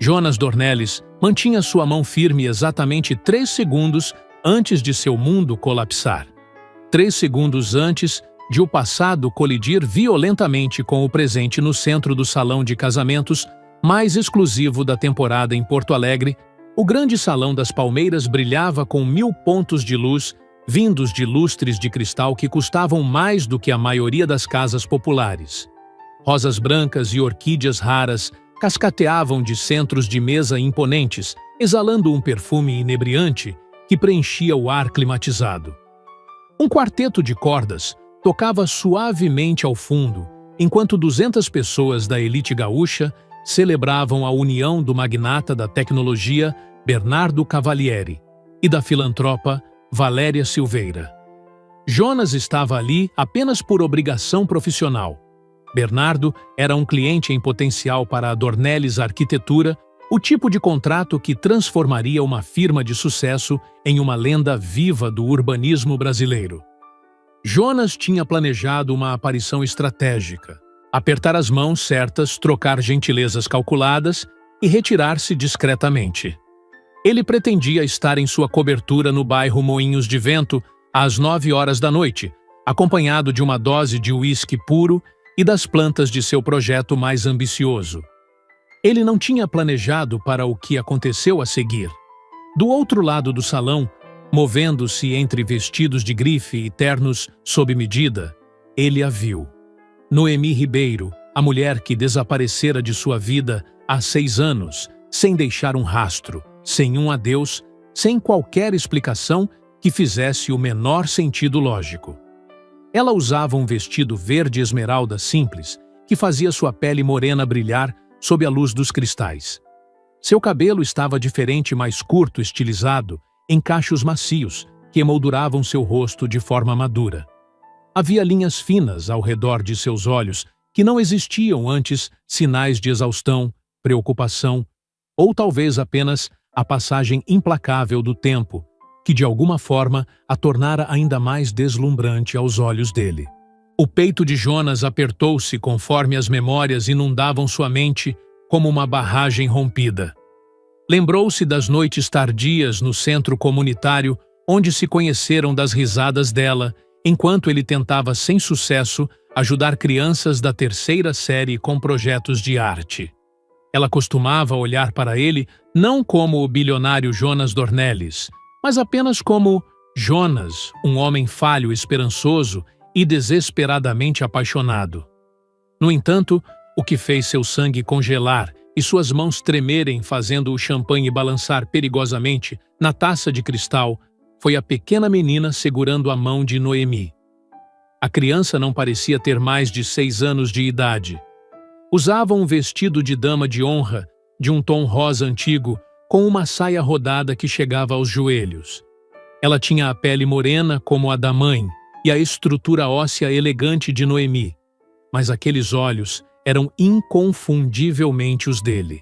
Jonas Dornelles mantinha sua mão firme exatamente 3 segundos antes de seu mundo colapsar. 3 segundos antes de o passado colidir violentamente com o presente no centro do salão de casamentos mais exclusivo da temporada em Porto Alegre. O grande salão das Palmeiras brilhava com 1000 pontos de luz vindos de lustres de cristal que custavam mais do que a maioria das casas populares. Rosas brancas e orquídeas raras cascateavam de centros de mesa imponentes, exalando um perfume inebriante que preenchia o ar climatizado. Um quarteto de cordas tocava suavemente ao fundo, enquanto 200 pessoas da elite gaúcha celebravam a união do magnata da tecnologia Bernardo Cavalieri e da filantropa Valéria Silveira. Jonas estava ali apenas por obrigação profissional. Bernardo era um cliente em potencial para a Dornelles Arquitetura, o tipo de contrato que transformaria uma firma de sucesso em uma lenda viva do urbanismo brasileiro. Jonas tinha planejado uma aparição estratégica: apertar as mãos certas, trocar gentilezas calculadas e retirar-se discretamente. Ele pretendia estar em sua cobertura no bairro Moinhos de Vento às 9 horas da noite, acompanhado de uma dose de uísque puro e das plantas de seu projeto mais ambicioso. Ele não tinha planejado para o que aconteceu a seguir. Do outro lado do salão, movendo-se entre vestidos de grife e ternos sob medida, ele a viu. Noemi Ribeiro, a mulher que desaparecera de sua vida há 6 anos, sem deixar um rastro, sem um adeus, sem qualquer explicação que fizesse o menor sentido lógico. Ela usava um vestido verde esmeralda simples, que fazia sua pele morena brilhar sob a luz dos cristais. Seu cabelo estava diferente, mais curto, estilizado, em cachos macios, que emolduravam seu rosto de forma madura. Havia linhas finas ao redor de seus olhos que não existiam antes, sinais de exaustão, preocupação, ou talvez apenas a passagem implacável do tempo, que de alguma forma a tornara ainda mais deslumbrante aos olhos dele. O peito de Jonas apertou-se conforme as memórias inundavam sua mente como uma barragem rompida. Lembrou-se das noites tardias no centro comunitário onde se conheceram, das risadas dela, enquanto ele tentava sem sucesso ajudar crianças da 3ª série com projetos de arte. Ela costumava olhar para ele não como o bilionário Jonas Dornelles, mas apenas como Jonas, um homem falho, esperançoso e desesperadamente apaixonado. No entanto, o que fez seu sangue congelar e suas mãos tremerem fazendo o champanhe balançar perigosamente na taça de cristal foi a pequena menina segurando a mão de Noemi. A criança não parecia ter mais de 6 anos de idade. Usava um vestido de dama de honra, de um tom rosa antigo, com uma saia rodada que chegava aos joelhos. Ela tinha a pele morena como a da mãe e a estrutura óssea elegante de Noemi, mas aqueles olhos eram inconfundivelmente os dele.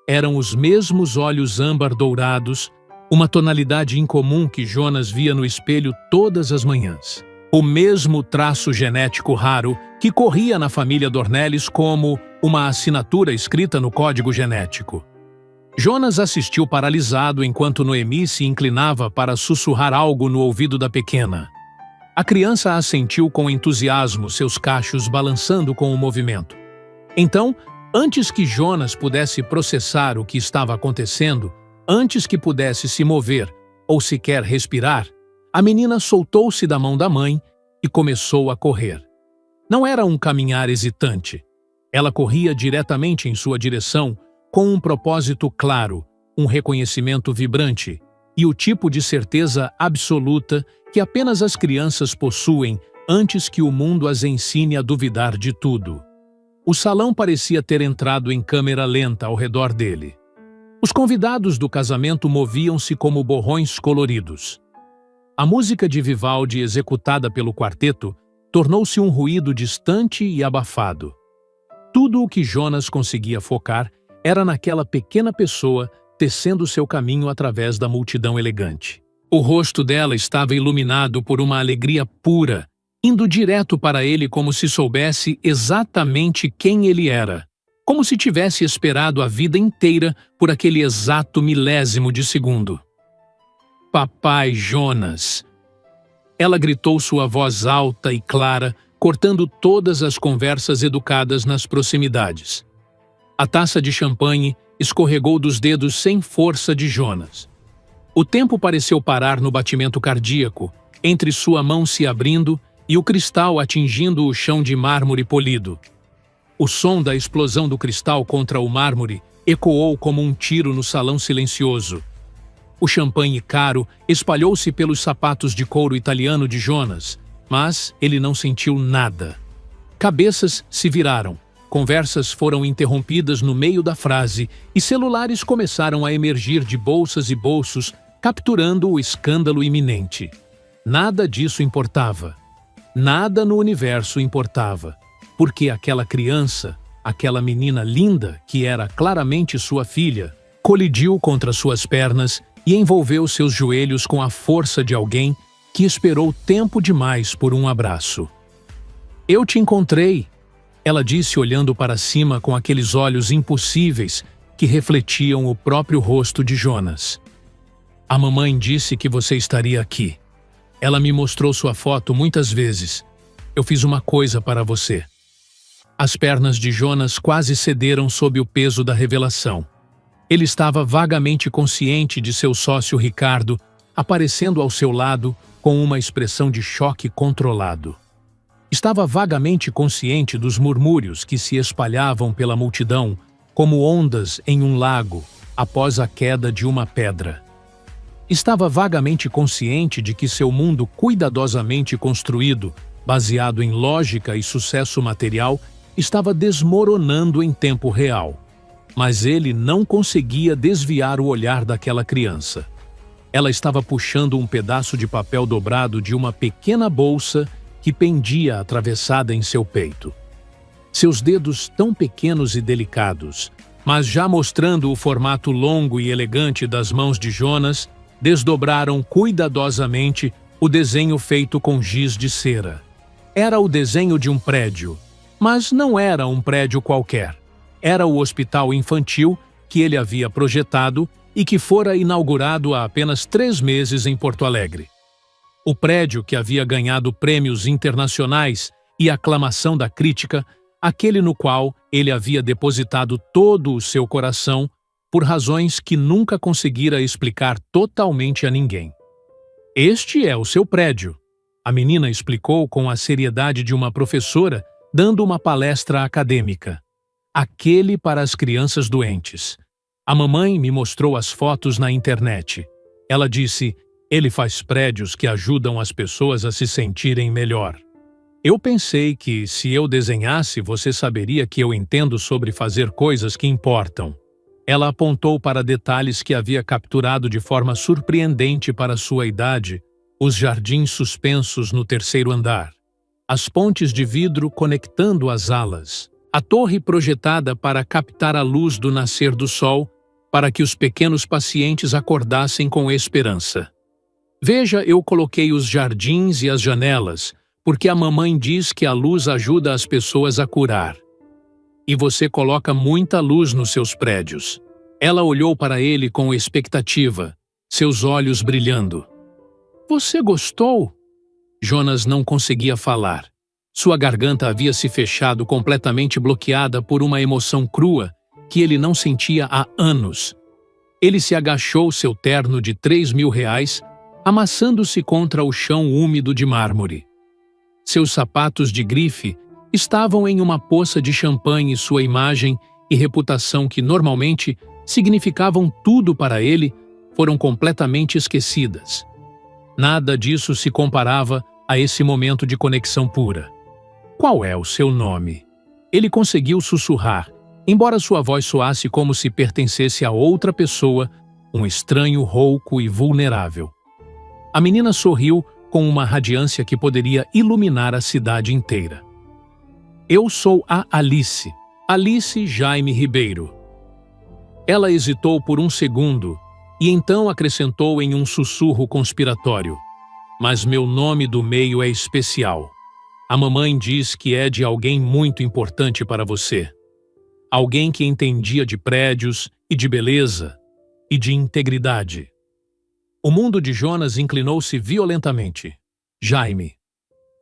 Eram os mesmos olhos âmbar dourados, uma tonalidade incomum que Jonas via no espelho todas as manhãs. O mesmo traço genético raro que corria na família Dornelles como uma assinatura escrita no código genético. Jonas assistiu paralisado enquanto Noemi se inclinava para sussurrar algo no ouvido da pequena. A criança assentiu com entusiasmo, seus cachos balançando com o movimento. Então, antes que Jonas pudesse processar o que estava acontecendo, antes que pudesse se mover ou sequer respirar, a menina soltou-se da mão da mãe e começou a correr. Não era um caminhar hesitante. Ela corria diretamente em sua direção, com um propósito claro, um reconhecimento vibrante e o tipo de certeza absoluta que apenas as crianças possuem antes que o mundo as ensine a duvidar de tudo. O salão parecia ter entrado em câmera lenta ao redor dele. Os convidados do casamento moviam-se como borrões coloridos. A música de Vivaldi executada pelo quarteto tornou-se um ruído distante e abafado. Tudo o que Jonas conseguia focar era naquela pequena pessoa tecendo seu caminho através da multidão elegante. O rosto dela estava iluminado por uma alegria pura, indo direto para ele como se soubesse exatamente quem ele era. como se tivesse esperado a vida inteira por aquele exato milésimo de segundo. Papai Jonas! Ela gritou sua voz alta e clara, cortando todas as conversas educadas nas proximidades. A taça de champanhe escorregou dos dedos sem força de Jonas. O tempo pareceu parar no batimento cardíaco, entre sua mão se abrindo e o cristal atingindo o chão de mármore polido. O som da explosão do cristal contra o mármore ecoou como um tiro no salão silencioso. O champanhe caro espalhou-se pelos sapatos de couro italiano de Jonas, mas ele não sentiu nada. Cabeças se viraram, conversas foram interrompidas no meio da frase e celulares começaram a emergir de bolsas e bolsos, capturando o escândalo iminente. Nada disso importava. Nada no universo importava. Porque aquela criança, aquela menina linda, que era claramente sua filha, colidiu contra suas pernas e envolveu seus joelhos com a força de alguém que esperou tempo demais por um abraço. "Eu te encontrei", ela disse olhando para cima com aqueles olhos impossíveis que refletiam o próprio rosto de Jonas. "A mamãe disse que você estaria aqui. Ela me mostrou sua foto muitas vezes. Eu fiz uma coisa para você." As pernas de Jonas quase cederam sob o peso da revelação. Ele estava vagamente consciente de seu sócio Ricardo aparecendo ao seu lado com uma expressão de choque controlado. Estava vagamente consciente dos murmúrios que se espalhavam pela multidão como ondas em um lago após a queda de uma pedra. Estava vagamente consciente de que seu mundo cuidadosamente construído, baseado em lógica e sucesso material, estava desmoronando em tempo real. Mas ele não conseguia desviar o olhar daquela criança. Ela estava puxando um pedaço de papel dobrado de uma pequena bolsa que pendia atravessada em seu peito. Seus dedos tão pequenos e delicados, mas já mostrando o formato longo e elegante das mãos de Jonas, desdobraram cuidadosamente o desenho feito com giz de cera. Era o desenho de um prédio, mas não era um prédio qualquer. Era o hospital infantil que ele havia projetado e que fora inaugurado há apenas 3 meses em Porto Alegre. O prédio que havia ganhado prêmios internacionais e aclamação da crítica, aquele no qual ele havia depositado todo o seu coração por razões que nunca conseguira explicar totalmente a ninguém. "Este é o seu prédio", a menina explicou com a seriedade de uma professora dando uma palestra acadêmica. "Aquele para as crianças doentes. A mamãe me mostrou as fotos na internet. Ela disse, ele faz prédios que ajudam as pessoas a se sentirem melhor. Eu pensei que, se eu desenhasse, você saberia que eu entendo sobre fazer coisas que importam." Ela apontou para detalhes que havia capturado de forma surpreendente para sua idade, os jardins suspensos no 3º andar, as pontes de vidro conectando as alas, a torre projetada para captar a luz do nascer do sol para que os pequenos pacientes acordassem com esperança. "Veja, eu coloquei os jardins e as janelas, porque a mamãe diz que a luz ajuda as pessoas a curar. E você coloca muita luz nos seus prédios." Ela olhou para ele com expectativa, seus olhos brilhando. "Você gostou?" Jonas não conseguia falar. Sua garganta havia se fechado completamente bloqueada por uma emoção crua que ele não sentia há anos. Ele se agachou seu terno de R$3.000, amassando-se contra o chão úmido de mármore. Seus sapatos de grife estavam em uma poça de champanhe e sua imagem e reputação que normalmente significavam tudo para ele foram completamente esquecidas. Nada disso se comparava a esse momento de conexão pura. "Qual é o seu nome?" Ele conseguiu sussurrar, embora sua voz soasse como se pertencesse a outra pessoa, um estranho rouco e vulnerável. A menina sorriu com uma radiância que poderia iluminar a cidade inteira. "Eu sou a Alice, Alice Jaime Ribeiro." Ela hesitou por um segundo e então acrescentou em um sussurro conspiratório, "Mas meu nome do meio é especial. A mamãe diz que é de alguém muito importante para você." alguém que entendia de prédios e de beleza e de integridade. O mundo de Jonas inclinou-se violentamente. Jaime.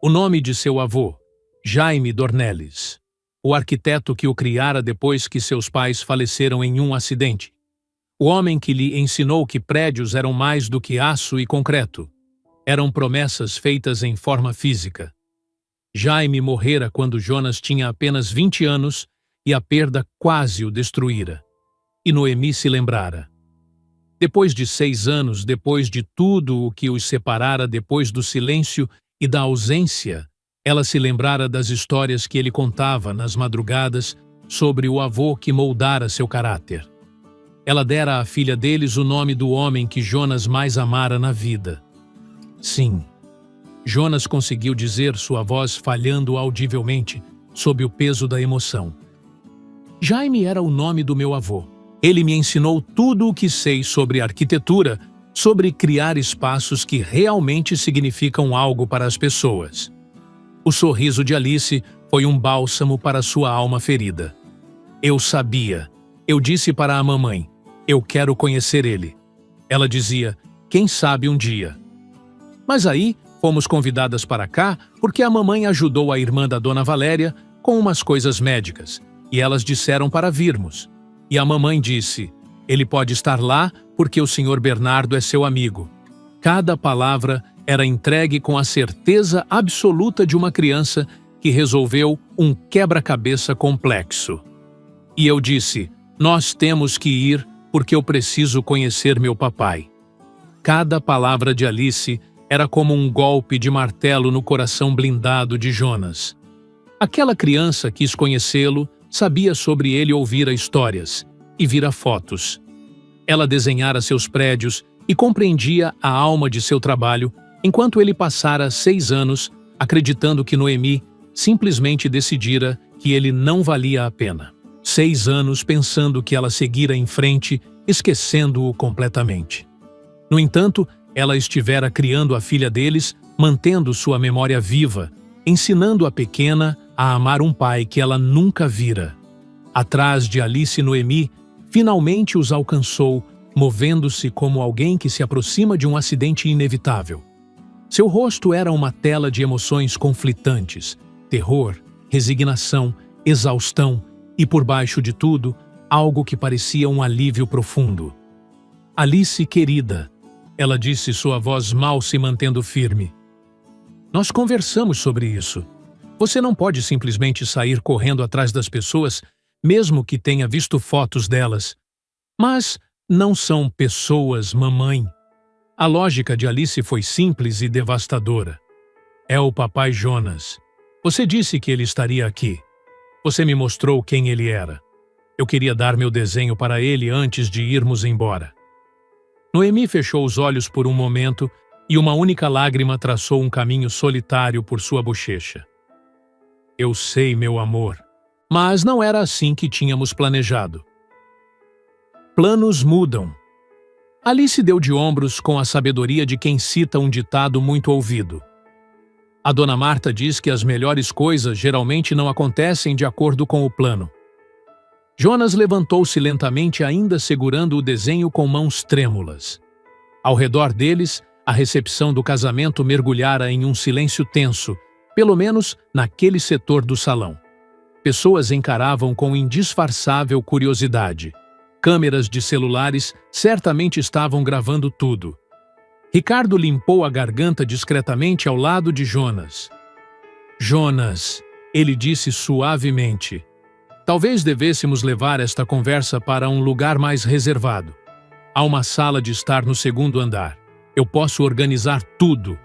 O nome de seu avô, Jaime Dornelles. O arquiteto que o criara depois que seus pais faleceram em um acidente. O homem que lhe ensinou que prédios eram mais do que aço e concreto. Eram promessas feitas em forma física. Jaime morrera quando Jonas tinha apenas 20 anos e a perda quase o destruíra. E Noemi se lembrara. Depois de 6 anos, depois de tudo o que os separara, depois do silêncio e da ausência, ela se lembrara das histórias que ele contava nas madrugadas sobre o avô que moldara seu caráter. Ela dera à filha deles o nome do homem que Jonas mais amara na vida. Sim, Jonas conseguiu dizer, sua voz falhando audivelmente, sob o peso da emoção. Jaime era o nome do meu avô. Ele me ensinou tudo o que sei sobre arquitetura, sobre criar espaços que realmente significam algo para as pessoas. O sorriso de Alice foi um bálsamo para sua alma ferida. Eu sabia. Eu disse para a mamãe, eu quero conhecer ele. Ela dizia, quem sabe um dia. Mas aí, fomos convidadas para cá porque a mamãe ajudou a irmã da Dona Valéria com umas coisas médicas, e elas disseram para virmos. E a mamãe disse, ele pode estar lá porque o Sr. Bernardo é seu amigo. Cada palavra era entregue com a certeza absoluta de uma criança que resolveu um quebra-cabeça complexo. E eu disse, nós temos que ir porque eu preciso conhecer meu papai. Cada palavra de Alice era como um golpe de martelo no coração blindado de Jonas. Aquela criança quis conhecê-lo, sabia sobre ele ouvira histórias e vira fotos. Ela desenhara seus prédios e compreendia a alma de seu trabalho, enquanto ele passara 6 anos acreditando que Noemi simplesmente decidira que ele não valia a pena. 6 anos pensando que ela seguira em frente, esquecendo-o completamente. No entanto, ela estivera criando a filha deles, mantendo sua memória viva, ensinando a pequena a amar um pai que ela nunca vira. Atrás de Alice e Noemi, finalmente os alcançou, movendo-se como alguém que se aproxima de um acidente inevitável. Seu rosto era uma tela de emoções conflitantes, terror, resignação, exaustão e, por baixo de tudo, algo que parecia um alívio profundo. Alice, querida, ela disse, sua voz mal se mantendo firme. Nós conversamos sobre isso. Você não pode simplesmente sair correndo atrás das pessoas, mesmo que tenha visto fotos delas. Mas não são pessoas, mamãe. A lógica de Alice foi simples e devastadora. É o papai Jonas. Você disse que ele estaria aqui. Você me mostrou quem ele era. Eu queria dar meu desenho para ele antes de irmos embora. Noemi fechou os olhos por um momento e uma única lágrima traçou um caminho solitário por sua bochecha. Eu sei, meu amor, mas não era assim que tínhamos planejado. Planos mudam. Alice deu de ombros com a sabedoria de quem cita um ditado muito ouvido. A dona Marta diz que as melhores coisas geralmente não acontecem de acordo com o plano. Jonas levantou-se lentamente, ainda segurando o desenho com mãos trêmulas. Ao redor deles, a recepção do casamento mergulhara em um silêncio tenso, pelo menos naquele setor do salão. Pessoas encaravam com indisfarçável curiosidade. Câmeras de celulares certamente estavam gravando tudo. Ricardo limpou a garganta discretamente ao lado de Jonas. Jonas, ele disse suavemente. Talvez devêssemos levar esta conversa para um lugar mais reservado. Há uma sala de estar no 2º andar. Eu posso organizar tudo.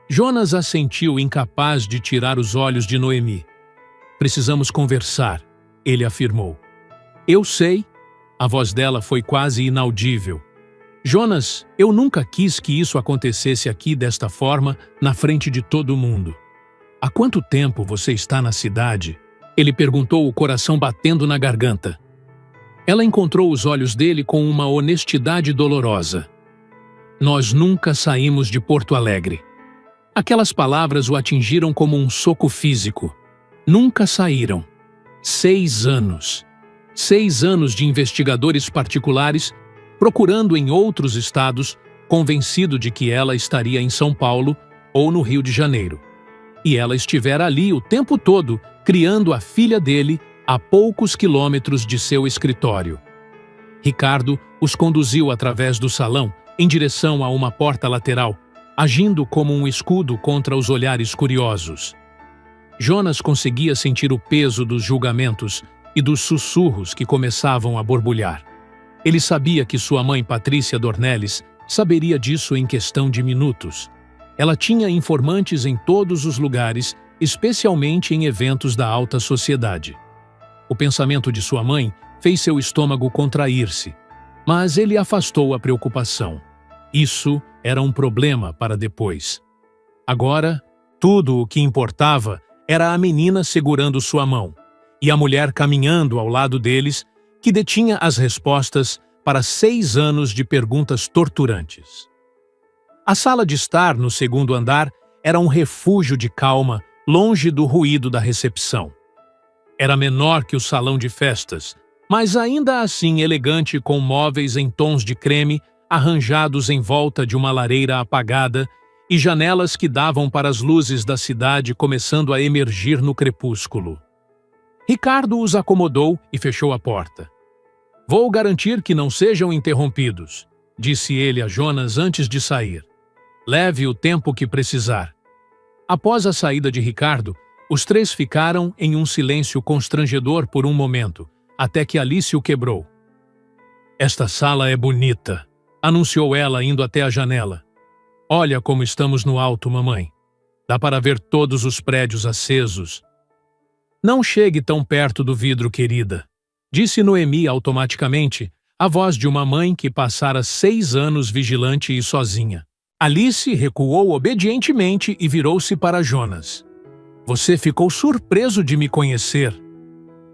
Jonas assentiu, incapaz de tirar os olhos de Noemi. Precisamos conversar, ele afirmou. Eu sei. A voz dela foi quase inaudível. Jonas, eu nunca quis que isso acontecesse aqui desta forma, na frente de todo mundo. Há quanto tempo você está na cidade? Ele perguntou, o coração batendo na garganta. Ela encontrou os olhos dele com uma honestidade dolorosa. Nós nunca saímos de Porto Alegre. Aquelas palavras o atingiram como um soco físico. Nunca saíram. 6 anos. 6 anos de investigadores particulares procurando em outros estados, convencido de que ela estaria em São Paulo ou no Rio de Janeiro. E ela estivera ali o tempo todo, criando a filha dele a poucos quilômetros de seu escritório. Ricardo os conduziu através do salão em direção a uma porta lateral, agindo como um escudo contra os olhares curiosos. Jonas conseguia sentir o peso dos julgamentos e dos sussurros que começavam a borbulhar. Ele sabia que sua mãe Patrícia Dornelles saberia disso em questão de minutos. Ela tinha informantes em todos os lugares, especialmente em eventos da alta sociedade. O pensamento de sua mãe fez seu estômago contrair-se, mas ele afastou a preocupação. Isso era um problema para depois. Agora, tudo o que importava era a menina segurando sua mão e a mulher caminhando ao lado deles, que detinha as respostas para 6 anos de perguntas torturantes. A sala de estar no segundo andar era um refúgio de calma, longe do ruído da recepção. Era menor que o salão de festas, mas ainda assim elegante, com móveis em tons de creme arranjados em volta de uma lareira apagada e janelas que davam para as luzes da cidade começando a emergir no crepúsculo. Ricardo os acomodou e fechou a porta. "Vou garantir que não sejam interrompidos", disse ele a Jonas antes de sair. "Leve o tempo que precisar." Após a saída de Ricardo, os três ficaram em um silêncio constrangedor por um momento, até que Alice o quebrou. "Esta sala é bonita", anunciou ela indo até a janela. "Olha como estamos no alto, mamãe. Dá para ver todos os prédios acesos." "Não chegue tão perto do vidro, querida", disse Noemi automaticamente, a voz de uma mãe que passara 6 anos vigilante e sozinha. Alice recuou obedientemente e virou-se para Jonas. "Você ficou surpreso de me conhecer?"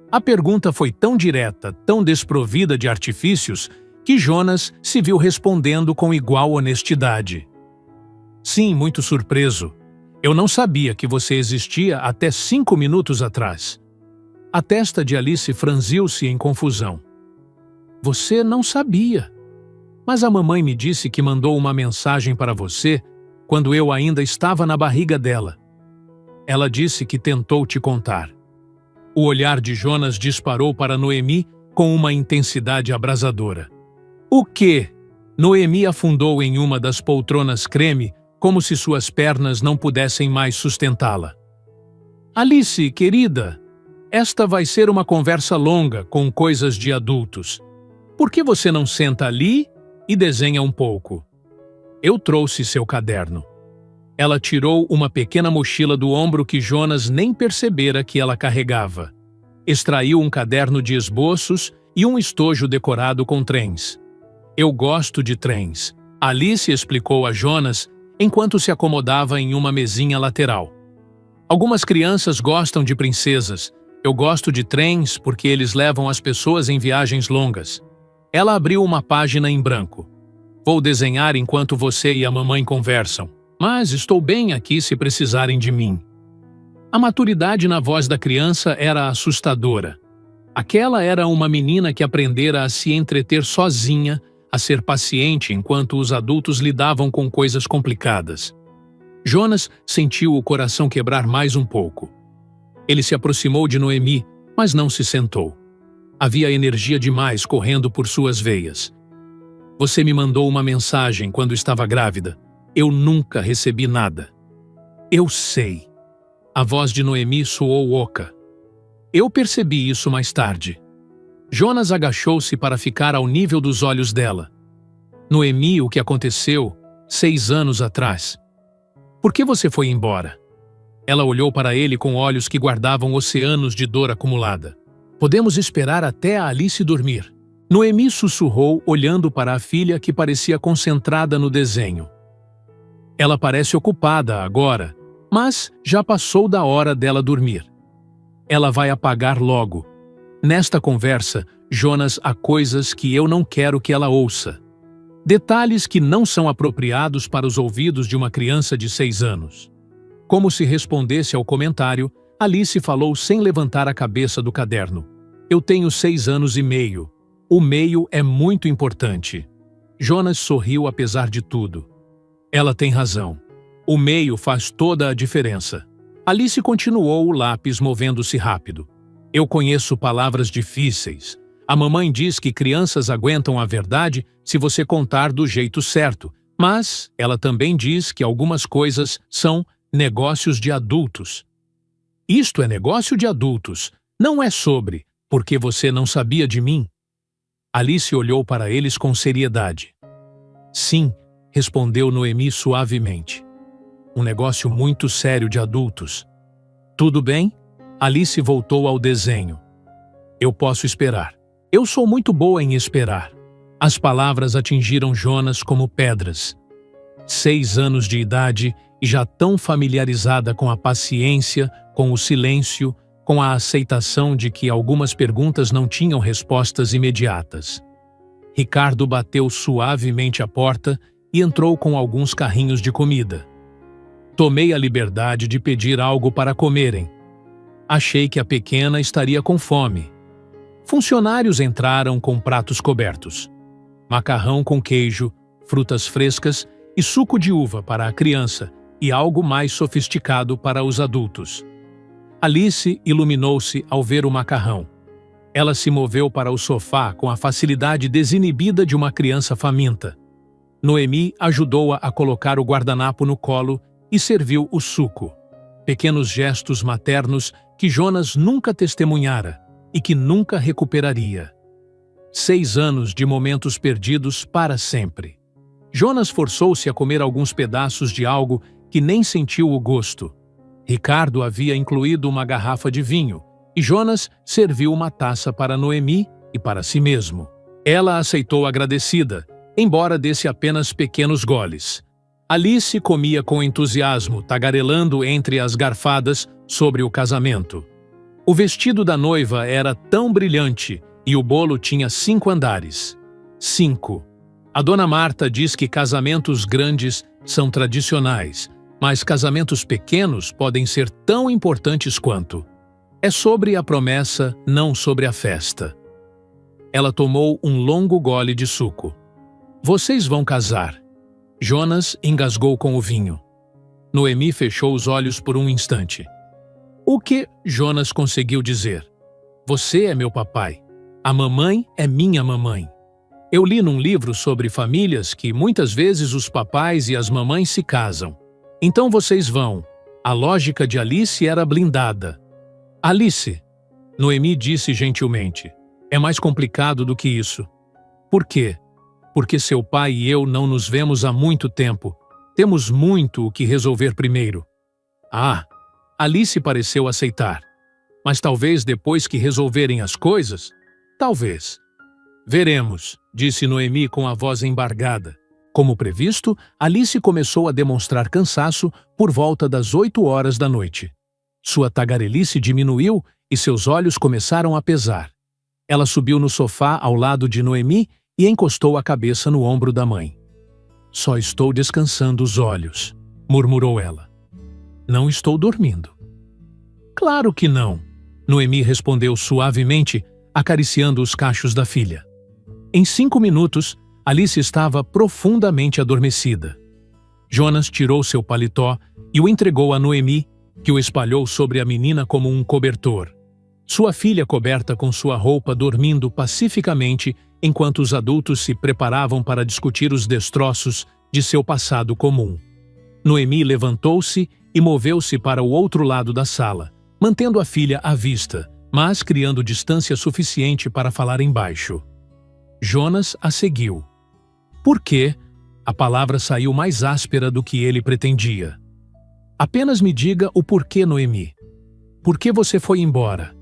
A pergunta foi tão direta, tão desprovida de artifícios, que Jonas se viu respondendo com igual honestidade. "Sim, muito surpreso. Eu não sabia que você existia até 5 minutos atrás." A testa de Alice franziu-se em confusão. "Você não sabia. Mas a mamãe me disse que mandou uma mensagem para você quando eu ainda estava na barriga dela. Ela disse que tentou te contar." O olhar de Jonas disparou para Noemi com uma intensidade abrasadora. "O quê?" Noemi afundou em uma das poltronas creme, como se suas pernas não pudessem mais sustentá-la. "Alice, querida, esta vai ser uma conversa longa com coisas de adultos. Por que você não senta ali e desenha um pouco? Eu trouxe seu caderno." Ela tirou uma pequena mochila do ombro que Jonas nem percebera que ela carregava. Extraiu um caderno de esboços e um estojo decorado com trens. "Eu gosto de trens", Alice explicou a Jonas enquanto se acomodava em uma mesinha lateral. "Algumas crianças gostam de princesas. Eu gosto de trens porque eles levam as pessoas em viagens longas." Ela abriu uma página em branco. "Vou desenhar enquanto você e a mamãe conversam, mas estou bem aqui se precisarem de mim." A maturidade na voz da criança era assustadora. Aquela era uma menina que aprendera a se entreter sozinha, a ser paciente enquanto os adultos lidavam com coisas complicadas. Jonas sentiu o coração quebrar mais um pouco. Ele se aproximou de Noemi, mas não se sentou. Havia energia demais correndo por suas veias. "Você me mandou uma mensagem quando estava grávida. Eu nunca recebi nada." "Eu sei." A voz de Noemi soou oca. "Eu percebi isso mais tarde." Jonas agachou-se para ficar ao nível dos olhos dela. "Noemi, o que aconteceu 6 anos atrás? Por que você foi embora?" Ela olhou para ele com olhos que guardavam oceanos de dor acumulada. "Podemos esperar até a Alice dormir." Noemi sussurrou, olhando para a filha que parecia concentrada no desenho. "Ela parece ocupada agora, mas já passou da hora dela dormir. Ela vai apagar logo. Nesta conversa, Jonas, há coisas que eu não quero que ela ouça. Detalhes que não são apropriados para os ouvidos de uma criança de 6 anos." Como se respondesse ao comentário, Alice falou sem levantar a cabeça do caderno. Eu tenho 6 anos e meio. O meio é muito importante. Jonas sorriu apesar de tudo. Ela tem razão. O meio faz toda a diferença. Alice continuou o lápis movendo-se rápido. Eu conheço palavras difíceis. A mamãe diz que crianças aguentam a verdade se você contar do jeito certo, mas ela também diz que algumas coisas são negócios de adultos. Isto é negócio de adultos, não é sobre porque você não sabia de mim. Alice olhou para eles com seriedade. Sim, respondeu Noemi suavemente. Um negócio muito sério de adultos. Tudo bem? Alice voltou ao desenho. Eu posso esperar. Eu sou muito boa em esperar. As palavras atingiram Jonas como pedras. 6 anos de idade e já tão familiarizada com a paciência, com o silêncio, com a aceitação de que algumas perguntas não tinham respostas imediatas. Ricardo bateu suavemente a porta e entrou com alguns carrinhos de comida. Tomei a liberdade de pedir algo para comerem. Achei que a pequena estaria com fome. Funcionários entraram com pratos cobertos. Macarrão com queijo, frutas frescas e suco de uva para a criança e algo mais sofisticado para os adultos. Alice iluminou-se ao ver o macarrão. Ela se moveu para o sofá com a facilidade desinibida de uma criança faminta. Noemi ajudou-a a colocar o guardanapo no colo e serviu o suco. Pequenos gestos maternos que Jonas nunca testemunhara e que nunca recuperaria. 6 anos de momentos perdidos para sempre. Jonas forçou-se a comer alguns pedaços de algo que nem sentiu o gosto. Ricardo havia incluído uma garrafa de vinho e Jonas serviu uma taça para Noemi e para si mesmo. Ela aceitou agradecida, embora desse apenas pequenos goles. Alice comia com entusiasmo, tagarelando entre as garfadas sobre o casamento. O vestido da noiva era tão brilhante e o bolo tinha 5 andares. 5. A dona Marta diz que casamentos grandes são tradicionais, mas casamentos pequenos podem ser tão importantes quanto. É sobre a promessa, não sobre a festa. Ela tomou um longo gole de suco. Vocês vão casar. Jonas engasgou com o vinho. Noemi fechou os olhos por um instante. O que Jonas conseguiu dizer? Você é meu papai. A mamãe é minha mamãe. Eu li num livro sobre famílias que muitas vezes os papais e as mamães se casam. Então vocês vão. A lógica de Alice era blindada. Alice, Noemi disse gentilmente, é mais complicado do que isso. Por quê? Porque seu pai e eu não nos vemos há muito tempo. Temos muito o que resolver primeiro. Ah, Alice pareceu aceitar. Mas talvez depois que resolverem as coisas? Talvez. Veremos, disse Noemi com a voz embargada. Como previsto, Alice começou a demonstrar cansaço por volta das 8 horas da noite. Sua tagarelice diminuiu e seus olhos começaram a pesar. Ela subiu no sofá ao lado de Noemi e encostou a cabeça no ombro da mãe. Só estou descansando os olhos, murmurou ela. Não estou dormindo. Claro que não, Noemi respondeu suavemente, acariciando os cachos da filha. Em 5 minutos, Alice estava profundamente adormecida. Jonas tirou seu paletó e o entregou a Noemi, que o espalhou sobre a menina como um cobertor. Sua filha coberta com sua roupa dormindo pacificamente enquanto os adultos se preparavam para discutir os destroços de seu passado comum. Noemi levantou-se e moveu-se para o outro lado da sala, mantendo a filha à vista, mas criando distância suficiente para falar em baixo. Jonas a seguiu. Por quê? A palavra saiu mais áspera do que ele pretendia. Apenas me diga o porquê, Noemi. Por que você foi embora?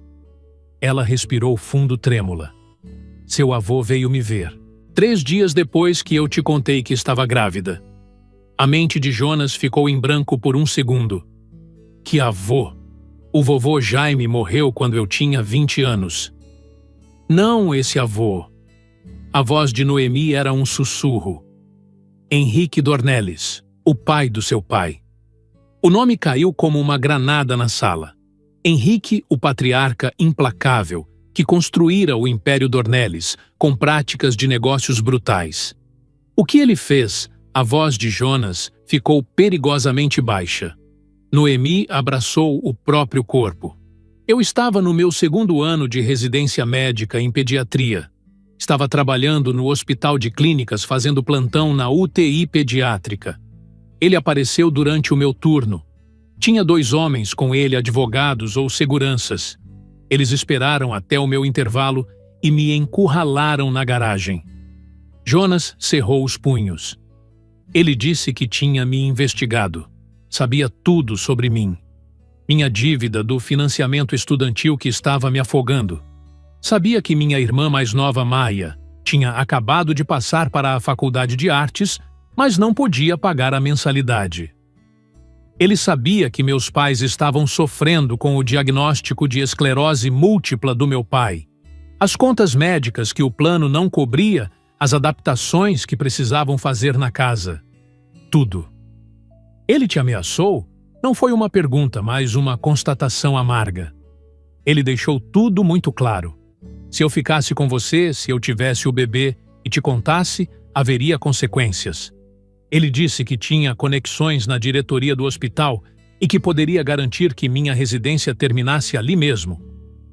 Ela respirou fundo trêmula. Seu avô veio me ver. 3 dias depois que eu te contei que estava grávida. A mente de Jonas ficou em branco por um segundo. Que avô? O vovô Jaime morreu quando eu tinha 20 anos. Não esse avô. A voz de Noemi era um sussurro. Henrique Dornelles, o pai do seu pai. O nome caiu como uma granada na sala. Henrique, o patriarca implacável, que construíra o Império Dornelles com práticas de negócios brutais. O que ele fez? A voz de Jonas ficou perigosamente baixa. Noemi abraçou o próprio corpo. Eu estava no meu 2º ano de residência médica em pediatria. Estava trabalhando no hospital de clínicas fazendo plantão na UTI pediátrica. Ele apareceu durante o meu turno. Tinha 2 homens com ele, advogados ou seguranças. Eles esperaram até o meu intervalo e me encurralaram na garagem. Jonas cerrou os punhos. Ele disse que tinha me investigado. Sabia tudo sobre mim. Minha dívida do financiamento estudantil que estava me afogando. Sabia que minha irmã mais nova, Maia, tinha acabado de passar para a Faculdade de Artes, mas não podia pagar a mensalidade. Ele sabia que meus pais estavam sofrendo com o diagnóstico de esclerose múltipla do meu pai, as contas médicas que o plano não cobria, as adaptações que precisavam fazer na casa. Tudo. Ele te ameaçou? Não foi uma pergunta, mas uma constatação amarga. Ele deixou tudo muito claro. Se eu ficasse com você, se eu tivesse o bebê e te contasse, haveria consequências. Ele disse que tinha conexões na diretoria do hospital e que poderia garantir que minha residência terminasse ali mesmo,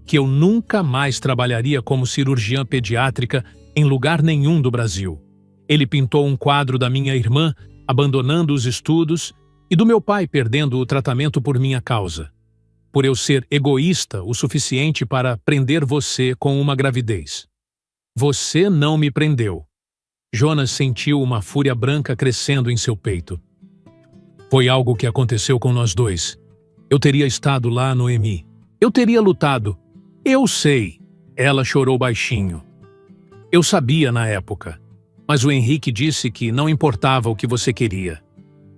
que eu nunca mais trabalharia como cirurgiã pediátrica em lugar nenhum do Brasil. Ele pintou um quadro da minha irmã abandonando os estudos e do meu pai perdendo o tratamento por minha causa, por eu ser egoísta o suficiente para prender você com uma gravidez. Você não me prendeu. Jonas sentiu uma fúria branca crescendo em seu peito. Foi algo que aconteceu com nós dois. Eu teria estado lá, Noemi. Eu teria lutado. Eu sei. Ela chorou baixinho. Eu sabia na época. Mas o Henrique disse que não importava o que você queria.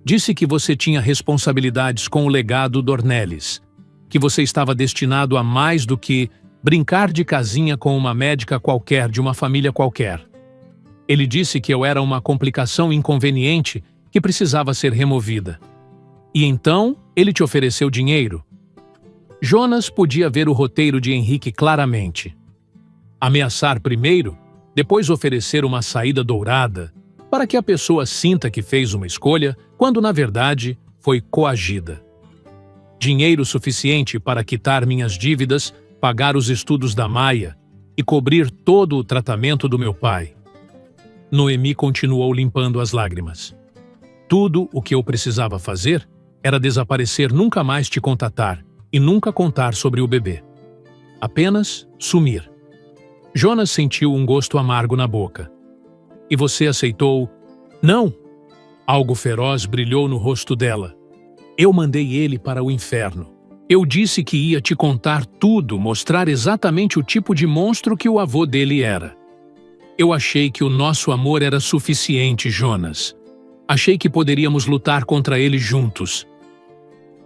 Disse que você tinha responsabilidades com o legado Dornelles, que você estava destinado a mais do que brincar de casinha com uma médica qualquer de uma família qualquer. Ele disse que eu era uma complicação inconveniente que precisava ser removida. E então ele te ofereceu dinheiro. Jonas podia ver o roteiro de Henrique claramente. Ameaçar primeiro, depois oferecer uma saída dourada, para que a pessoa sinta que fez uma escolha, quando na verdade foi coagida. Dinheiro suficiente para quitar minhas dívidas, pagar os estudos da Maia e cobrir todo o tratamento do meu pai. Noemi continuou limpando as lágrimas. Tudo o que eu precisava fazer era desaparecer, nunca mais te contatar e nunca contar sobre o bebê. Apenas sumir. Jonas sentiu um gosto amargo na boca. E você aceitou? Não! Algo feroz brilhou no rosto dela. Eu mandei ele para o inferno. Eu disse que ia te contar tudo, mostrar exatamente o tipo de monstro que o avô dele era. Eu achei que o nosso amor era suficiente, Jonas. Achei que poderíamos lutar contra ele juntos.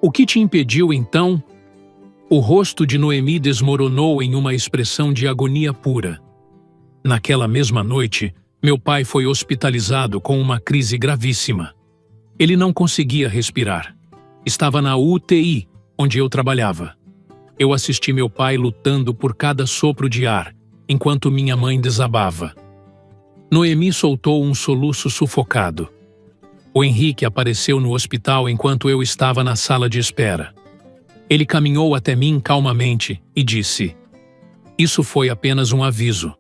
O que te impediu, então? O rosto de Noemi desmoronou em uma expressão de agonia pura. Naquela mesma noite, meu pai foi hospitalizado com uma crise gravíssima. Ele não conseguia respirar. Estava na UTI, onde eu trabalhava. Eu assisti meu pai lutando por cada sopro de ar, enquanto minha mãe desabava. Noemi soltou um soluço sufocado. O Henrique apareceu no hospital enquanto eu estava na sala de espera. Ele caminhou até mim calmamente e disse: "Isso foi apenas um aviso."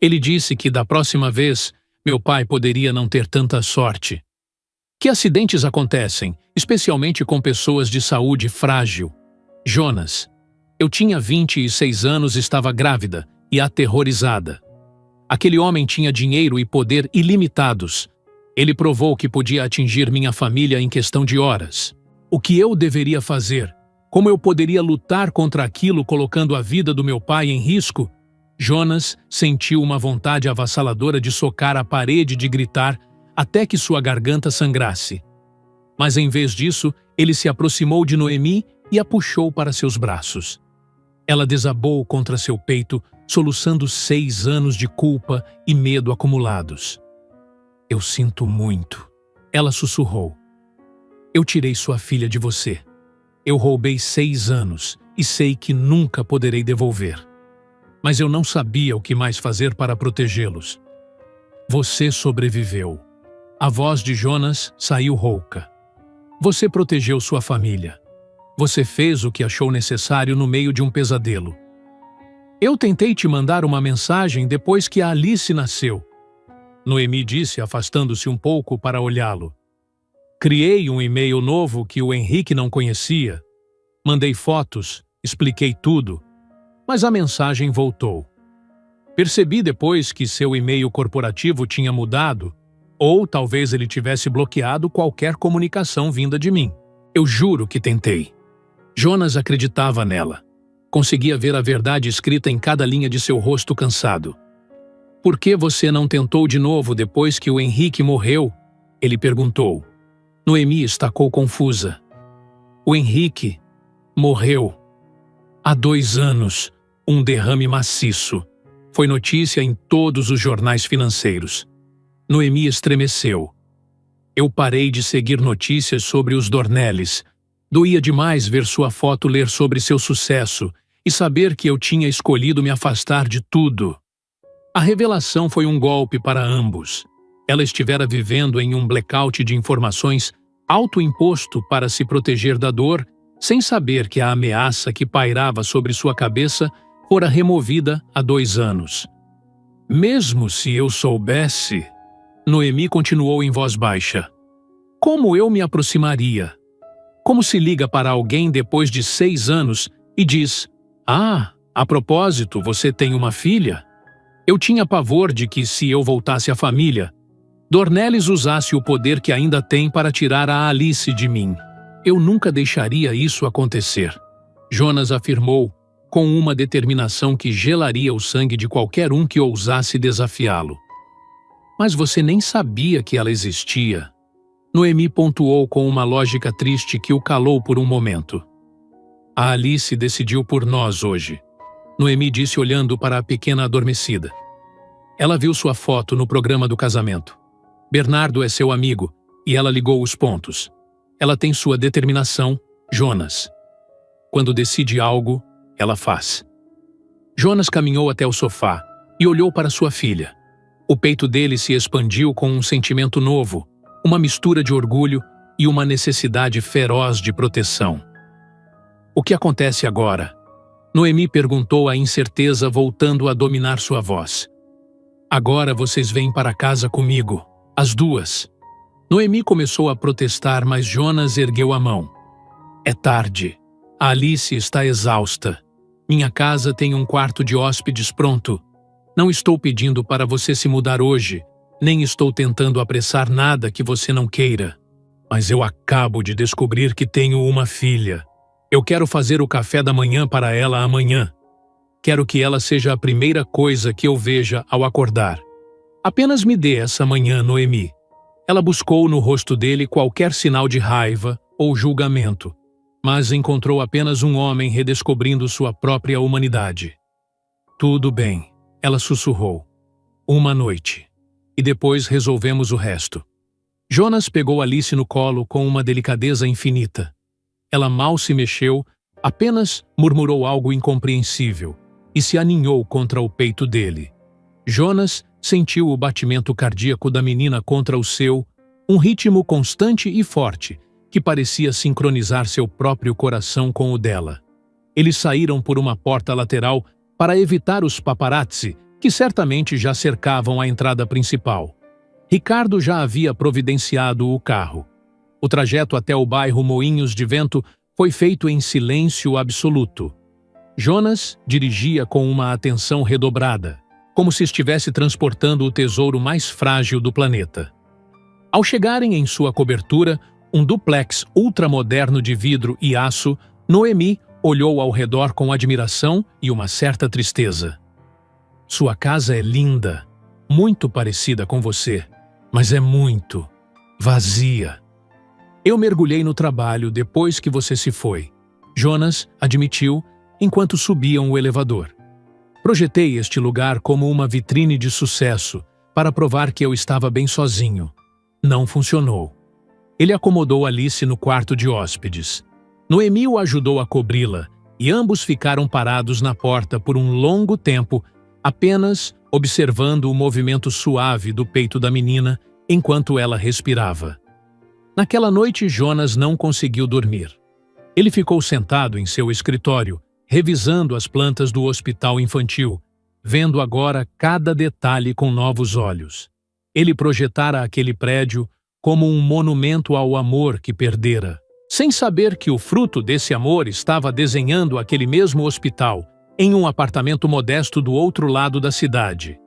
Ele disse que da próxima vez meu pai poderia não ter tanta sorte. Que acidentes acontecem, especialmente com pessoas de saúde frágil. Jonas, eu tinha 26 anos e estava grávida e aterrorizada. Aquele homem tinha dinheiro e poder ilimitados. Ele provou que podia atingir minha família em questão de horas. O que eu deveria fazer? Como eu poderia lutar contra aquilo colocando a vida do meu pai em risco? Jonas sentiu uma vontade avassaladora de socar a parede e de gritar até que sua garganta sangrasse. Mas em vez disso, ele se aproximou de Noemi e a puxou para seus braços. Ela desabou contra seu peito, soluçando 6 anos de culpa e medo acumulados. "Eu sinto muito", ela sussurrou. "Eu tirei sua filha de você. Eu roubei 6 anos e sei que nunca poderei devolver. Mas eu não sabia o que mais fazer para protegê-los. Você sobreviveu. A voz de Jonas saiu rouca. Você protegeu sua família. Você fez o que achou necessário no meio de um pesadelo. Eu tentei te mandar uma mensagem depois que a Alice nasceu. Noemi disse, afastando-se um pouco para olhá-lo. Criei um e-mail novo que o Henrique não conhecia. Mandei fotos, expliquei tudo, mas a mensagem voltou. Percebi depois que seu e-mail corporativo tinha mudado, ou talvez ele tivesse bloqueado qualquer comunicação vinda de mim. Eu juro que tentei. Jonas acreditava nela. Conseguia ver a verdade escrita em cada linha de seu rosto cansado. Por que você não tentou de novo depois que o Henrique morreu? Ele perguntou. Noemi estacou confusa. O Henrique morreu. Há 2 anos, um derrame maciço. Foi notícia em todos os jornais financeiros. Noemi estremeceu. Eu parei de seguir notícias sobre os Dornelles. Doía demais ver sua foto ler sobre seu sucesso e saber que eu tinha escolhido me afastar de tudo. A revelação foi um golpe para ambos. Ela estivera vivendo em um blackout de informações autoimposto para se proteger da dor, sem saber que a ameaça que pairava sobre sua cabeça fora removida há 2 anos. Mesmo se eu soubesse, Noemi continuou em voz baixa. Como eu me aproximaria? Como se liga para alguém depois de 6 anos e diz: "Ah, a propósito, você tem uma filha?" Eu tinha pavor de que, se eu voltasse à família, Dornelles usasse o poder que ainda tem para tirar a Alice de mim. Eu nunca deixaria isso acontecer, Jonas afirmou, com uma determinação que gelaria o sangue de qualquer um que ousasse desafiá-lo. Mas você nem sabia que ela existia. Noemi pontuou com uma lógica triste que o calou por um momento. A Alice decidiu por nós hoje, Noemi disse olhando para a pequena adormecida. Ela viu sua foto no programa do casamento. Bernardo é seu amigo, e ela ligou os pontos. Ela tem sua determinação, Jonas. Quando decide algo, ela faz. Jonas caminhou até o sofá e olhou para sua filha. O peito dele se expandiu com um sentimento novo, uma mistura de orgulho e uma necessidade feroz de proteção. O que acontece agora? Noemi perguntou, a incerteza voltando a dominar sua voz. Agora vocês vêm para casa comigo, as duas. Noemi começou a protestar, mas Jonas ergueu a mão. É tarde. A Alice está exausta. Minha casa tem um quarto de hóspedes pronto. Não estou pedindo para você se mudar hoje, nem estou tentando apressar nada que você não queira. Mas eu acabo de descobrir que tenho uma filha. Eu quero fazer o café da manhã para ela amanhã. Quero que ela seja a primeira coisa que eu veja ao acordar. Apenas me dê essa manhã, Noemi. Ela buscou no rosto dele qualquer sinal de raiva ou julgamento, mas encontrou apenas um homem redescobrindo sua própria humanidade. Tudo bem, ela sussurrou. Uma noite. E depois resolvemos o resto. Jonas pegou Alice no colo com uma delicadeza infinita. Ela mal se mexeu, apenas murmurou algo incompreensível e se aninhou contra o peito dele. Jonas sentiu o batimento cardíaco da menina contra o seu, um ritmo constante e forte, que parecia sincronizar seu próprio coração com o dela. Eles saíram por uma porta lateral para evitar os paparazzi, que certamente já cercavam a entrada principal. Ricardo já havia providenciado o carro. O trajeto até o bairro Moinhos de Vento foi feito em silêncio absoluto. Jonas dirigia com uma atenção redobrada, como se estivesse transportando o tesouro mais frágil do planeta. Ao chegarem em sua cobertura, um duplex ultramoderno de vidro e aço, Noemi olhou ao redor com admiração e uma certa tristeza. Sua casa é linda, muito parecida com você, mas é muito vazia. Eu mergulhei no trabalho depois que você se foi, Jonas admitiu enquanto subiam o elevador. Projetei este lugar como uma vitrine de sucesso para provar que eu estava bem sozinho. Não funcionou. Ele acomodou Alice no quarto de hóspedes. Noemi o ajudou a cobri-la e ambos ficaram parados na porta por um longo tempo, apenas observando o movimento suave do peito da menina enquanto ela respirava. Naquela noite, Jonas não conseguiu dormir. Ele ficou sentado em seu escritório, revisando as plantas do hospital infantil, vendo agora cada detalhe com novos olhos. Ele projetara aquele prédio como um monumento ao amor que perdera, sem saber que o fruto desse amor estava desenhando aquele mesmo hospital em um apartamento modesto do outro lado da cidade.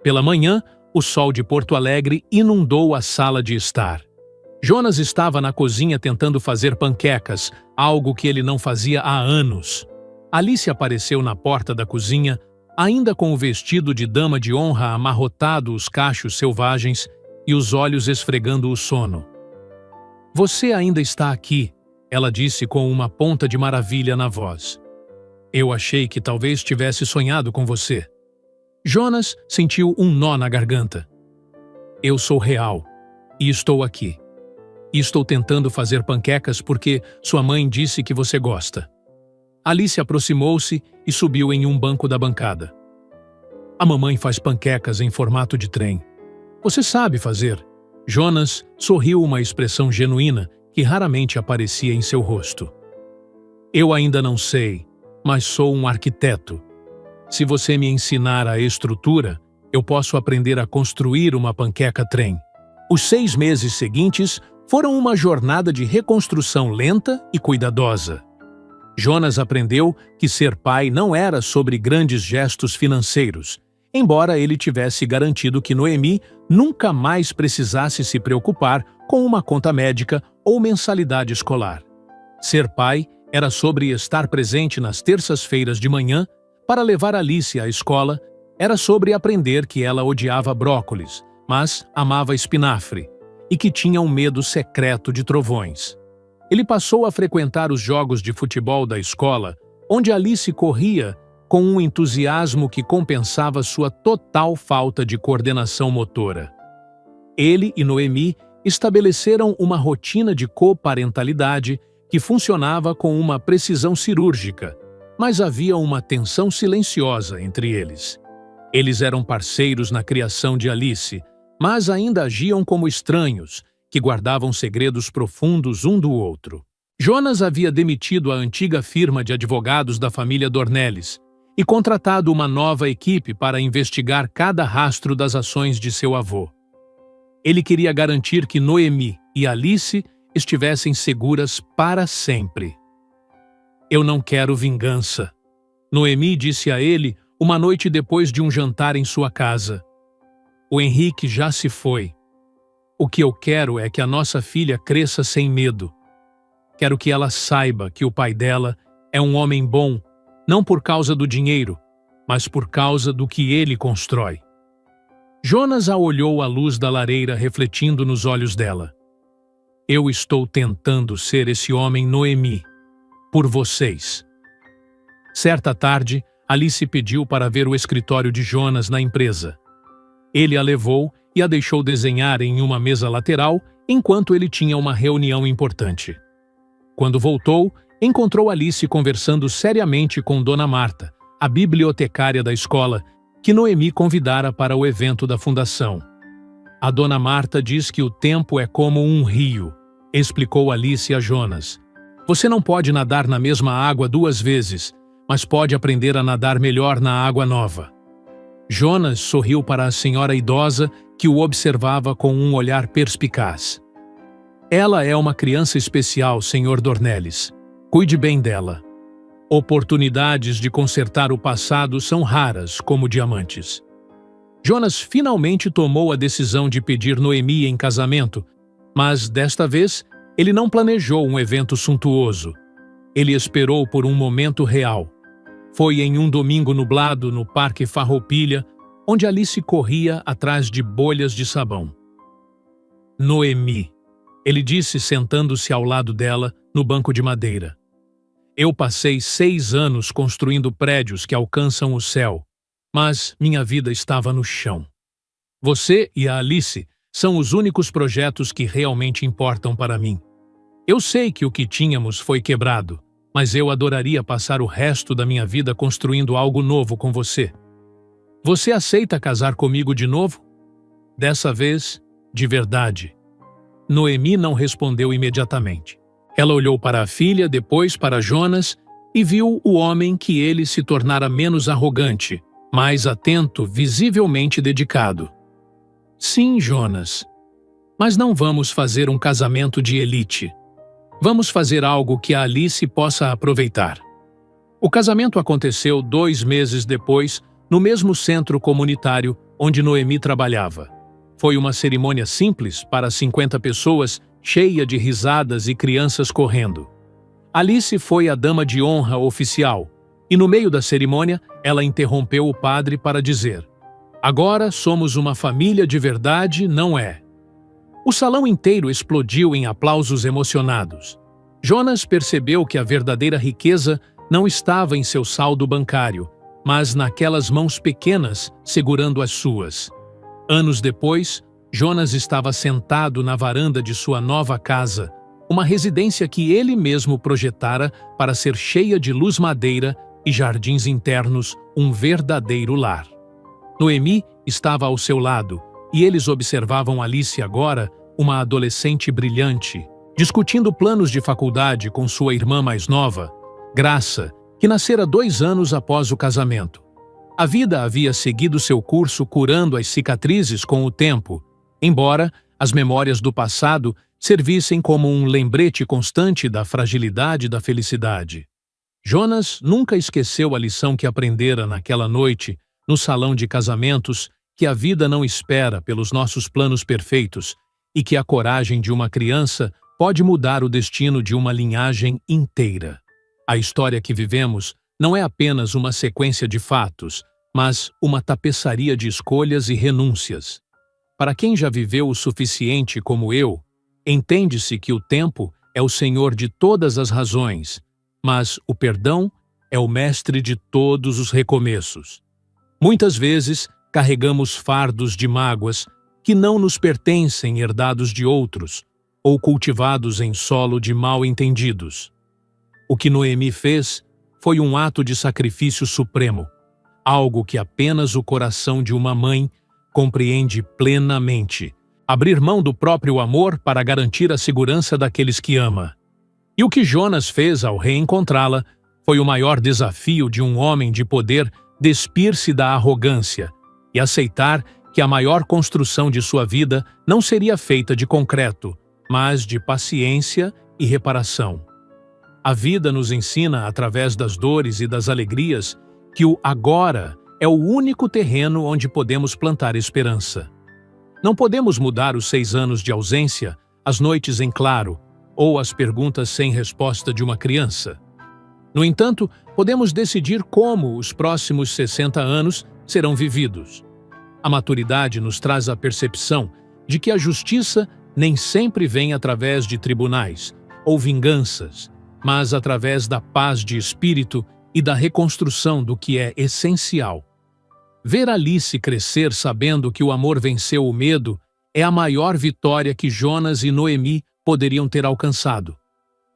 Pela manhã, o sol de Porto Alegre inundou a sala de estar. Jonas estava na cozinha tentando fazer panquecas, algo que ele não fazia há anos. Alice apareceu na porta da cozinha, ainda com o vestido de dama de honra amarrotado os cachos selvagens e os olhos esfregando o sono. "Você ainda está aqui", ela disse com uma ponta de maravilha na voz. "Eu achei que talvez tivesse sonhado com você." Jonas sentiu um nó na garganta. "Eu sou real, e estou aqui. E estou tentando fazer panquecas porque sua mãe disse que você gosta." Alice aproximou-se e subiu em um banco da bancada. "A mamãe faz panquecas em formato de trem. Você sabe fazer." Jonas sorriu uma expressão genuína que raramente aparecia em seu rosto. "Eu ainda não sei, mas sou um arquiteto. Se você me ensinar a estrutura, eu posso aprender a construir uma panqueca-trem." Os 6 meses seguintes foram uma jornada de reconstrução lenta e cuidadosa. Jonas aprendeu que ser pai não era sobre grandes gestos financeiros, embora ele tivesse garantido que Noemi nunca mais precisasse se preocupar com uma conta médica ou mensalidade escolar. Ser pai era sobre estar presente nas terças-feiras de manhã para levar Alice à escola, era sobre aprender que ela odiava brócolis, mas amava espinafre, e que tinha um medo secreto de trovões. Ele passou a frequentar os jogos de futebol da escola, onde Alice corria com um entusiasmo que compensava sua total falta de coordenação motora. Ele e Noemi estabeleceram uma rotina de coparentalidade que funcionava com uma precisão cirúrgica, mas havia uma tensão silenciosa entre eles. Eles eram parceiros na criação de Alice, mas ainda agiam como estranhos, que guardavam segredos profundos um do outro. Jonas havia demitido a antiga firma de advogados da família Dornelles e contratado uma nova equipe para investigar cada rastro das ações de seu avô. Ele queria garantir que Noemi e Alice estivessem seguras para sempre. "Eu não quero vingança", Noemi disse a ele uma noite depois de um jantar em sua casa. "O Henrique já se foi. O que eu quero é que a nossa filha cresça sem medo. Quero que ela saiba que o pai dela é um homem bom, não por causa do dinheiro, mas por causa do que ele constrói." Jonas a olhou à luz da lareira refletindo nos olhos dela. "Eu estou tentando ser esse homem, Noemi, por vocês." Certa tarde, Alice pediu para ver o escritório de Jonas na empresa. Ele a levou e a deixou desenhar em uma mesa lateral enquanto ele tinha uma reunião importante. Quando voltou, encontrou Alice conversando seriamente com Dona Marta, a bibliotecária da escola, que Noemi convidara para o evento da fundação. "A Dona Marta diz que o tempo é como um rio", explicou Alice a Jonas. "Você não pode nadar na mesma água 2 vezes, mas pode aprender a nadar melhor na água nova." Jonas sorriu para a senhora idosa que o observava com um olhar perspicaz. "Ela é uma criança especial, Sr. Dornelles. Cuide bem dela. Oportunidades de consertar o passado são raras como diamantes." Jonas finalmente tomou a decisão de pedir Noemi em casamento, mas desta vez ele não planejou um evento suntuoso. Ele esperou por um momento real. Foi em um domingo nublado no Parque Farroupilha, onde Alice corria atrás de bolhas de sabão. "Noemi", ele disse sentando-se ao lado dela no banco de madeira. "Eu passei 6 anos construindo prédios que alcançam o céu, mas minha vida estava no chão. Você e a Alice são os únicos projetos que realmente importam para mim. Eu sei que o que tínhamos foi quebrado, mas eu adoraria passar o resto da minha vida construindo algo novo com você. Você aceita casar comigo de novo? Dessa vez, de verdade. Noemi não respondeu imediatamente. Ela olhou para a filha, depois para Jonas e viu o homem que ele se tornara menos arrogante, mais atento, visivelmente dedicado. Sim, Jonas. Mas não vamos fazer um casamento de elite. Vamos fazer algo que a Alice possa aproveitar. O casamento aconteceu 2 meses depois, no mesmo centro comunitário onde Noemi trabalhava. Foi uma cerimônia simples para 50 pessoas, cheia de risadas e crianças correndo. Alice foi a dama de honra oficial, e no meio da cerimônia, ela interrompeu o padre para dizer: "Agora somos uma família de verdade, não é?" O salão inteiro explodiu em aplausos emocionados. Jonas percebeu que a verdadeira riqueza não estava em seu saldo bancário, mas naquelas mãos pequenas segurando as suas. Anos depois, Jonas estava sentado na varanda de sua nova casa, uma residência que ele mesmo projetara para ser cheia de luz-madeira e jardins internos, um verdadeiro lar. Noemi estava ao seu lado, e eles observavam Alice agora, uma adolescente brilhante, discutindo planos de faculdade com sua irmã mais nova, Graça, que nascera 2 anos após o casamento. A vida havia seguido seu curso curando as cicatrizes com o tempo, embora as memórias do passado servissem como um lembrete constante da fragilidade da felicidade. Jonas nunca esqueceu a lição que aprendera naquela noite, no salão de casamentos, que a vida não espera pelos nossos planos perfeitos e que a coragem de uma criança pode mudar o destino de uma linhagem inteira. A história que vivemos não é apenas uma sequência de fatos, mas uma tapeçaria de escolhas e renúncias. Para quem já viveu o suficiente como eu, entende-se que o tempo é o senhor de todas as razões, mas o perdão é o mestre de todos os recomeços. Muitas vezes, carregamos fardos de mágoas que não nos pertencem, herdados de outros, ou cultivados em solo de mal-entendidos. O que Noemi fez foi um ato de sacrifício supremo, algo que apenas o coração de uma mãe compreende plenamente. Abrir mão do próprio amor para garantir a segurança daqueles que ama. E o que Jonas fez ao reencontrá-la foi o maior desafio de um homem de poder despir-se da arrogância e aceitar que a maior construção de sua vida não seria feita de concreto, mas de paciência e reparação. A vida nos ensina, através das dores e das alegrias, que o agora é o único terreno onde podemos plantar esperança. Não podemos mudar os 6 anos de ausência, as noites em claro, ou as perguntas sem resposta de uma criança. No entanto, podemos decidir como os próximos 60 anos serão vividos. A maturidade nos traz a percepção de que a justiça nem sempre vem através de tribunais ou vinganças, mas através da paz de espírito e da reconstrução do que é essencial. Ver Alice crescer sabendo que o amor venceu o medo é a maior vitória que Jonas e Noemi poderiam ter alcançado.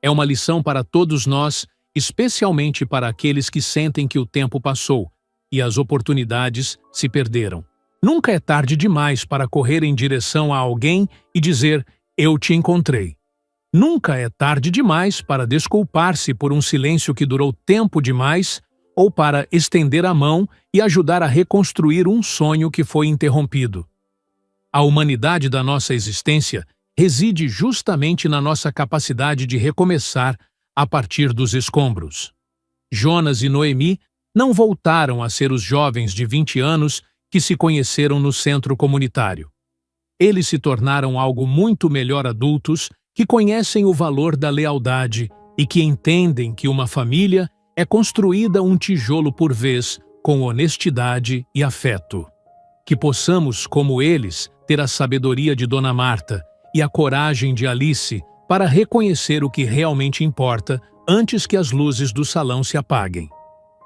É uma lição para todos nós, especialmente para aqueles que sentem que o tempo passou e as oportunidades se perderam. Nunca é tarde demais para correr em direção a alguém e dizer: "Eu te encontrei". Nunca é tarde demais para desculpar-se por um silêncio que durou tempo demais ou para estender a mão e ajudar a reconstruir um sonho que foi interrompido. A humanidade da nossa existência reside justamente na nossa capacidade de recomeçar a partir dos escombros. Jonas e Noemi não voltaram a ser os jovens de 20 anos que se conheceram no centro comunitário. Eles se tornaram algo muito melhor, adultos que conhecem o valor da lealdade e que entendem que uma família é construída um tijolo por vez, com honestidade e afeto. Que possamos, como eles, ter a sabedoria de Dona Marta e a coragem de Alice para reconhecer o que realmente importa antes que as luzes do salão se apaguem.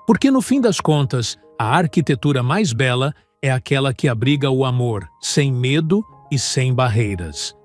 Porque, no fim das contas, a arquitetura mais bela é aquela que abriga o amor, sem medo e sem barreiras.